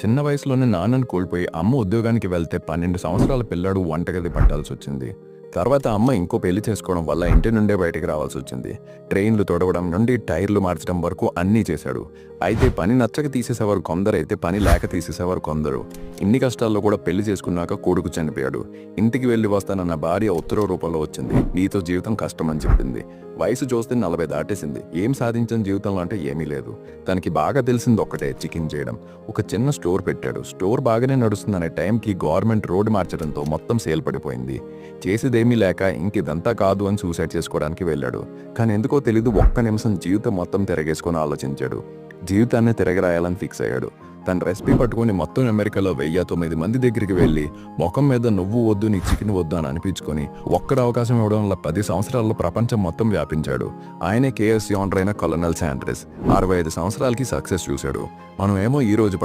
చిన్న వయసులోనే నాన్నను కోల్పోయి అమ్మ ఉద్యోగానికి వెళ్తే 12 సంవత్సరాల పిల్లాడు వంటగది పట్టాల్సి వచ్చింది. తర్వాత అమ్మ ఇంకో పెళ్లి చేసుకోవడం వల్ల ఇంటి నుండే బయటికి రావాల్సి వచ్చింది. ట్రైన్లు తొడవడం నుండి టైర్లు మార్చడం వరకు అన్నీ చేశాడు. అయితే పని నచ్చక తీసేసేవారు కొందరైతే పని లేక తీసేసేవారు కొందరు. ఇన్ని కష్టాల్లో కూడా పెళ్లి చేసుకున్నాక కొడుకు చనిపోయాడు. ఇంటికి వెళ్ళి వస్తానన్న భార్య ఉత్తర్వు రూపంలో వచ్చింది. నీతో జీవితం కష్టం అని చెప్పింది. వయసు చూస్తే 40 దాటేసింది. ఏం సాధించిన జీవితంలో అంటే ఏమీ లేదు. తనకి బాగా తెలిసింది ఒక్కటే, చికెన్ చేయడం. ఒక చిన్న స్టోర్ పెట్టాడు. స్టోర్ బాగానే నడుస్తుందనే టైంకి గవర్నమెంట్ రోడ్డు మార్చడంతో మొత్తం సేల్ పడిపోయింది. చేసేదేమీ లేక ఇంకిదంతా కాదు అని సూసైడ్ చేసుకోవడానికి వెళ్ళాడు. కానీ ఎందుకో తెలీదు, ఒక్క నిమిషం జీవితం మొత్తం తిరగేసుకొని ఆలోచించాడు. జీవితాన్ని తిరగరాయాలని ఫిక్స్ అయ్యాడు. తన రెసిపీ పట్టుకుని మొత్తం అమెరికాలో 1009 మంది దగ్గరికి వెళ్ళి ముఖం మీద నువ్వు వద్దు నీ చికెన్ వద్దు అని అనిపించుకొని ఒక్కడ అవకాశం ఇవ్వడం వల్ల 10 సంవత్సరాల్లో ప్రపంచం మొత్తం వ్యాపించాడు. ఆయనే KFC ఓనర్ అయిన కొలనల్ శాండ్రస్. 65 సంవత్సరాలకి సక్సెస్ చూశాడు. మనం ఏమో ఈ రోజు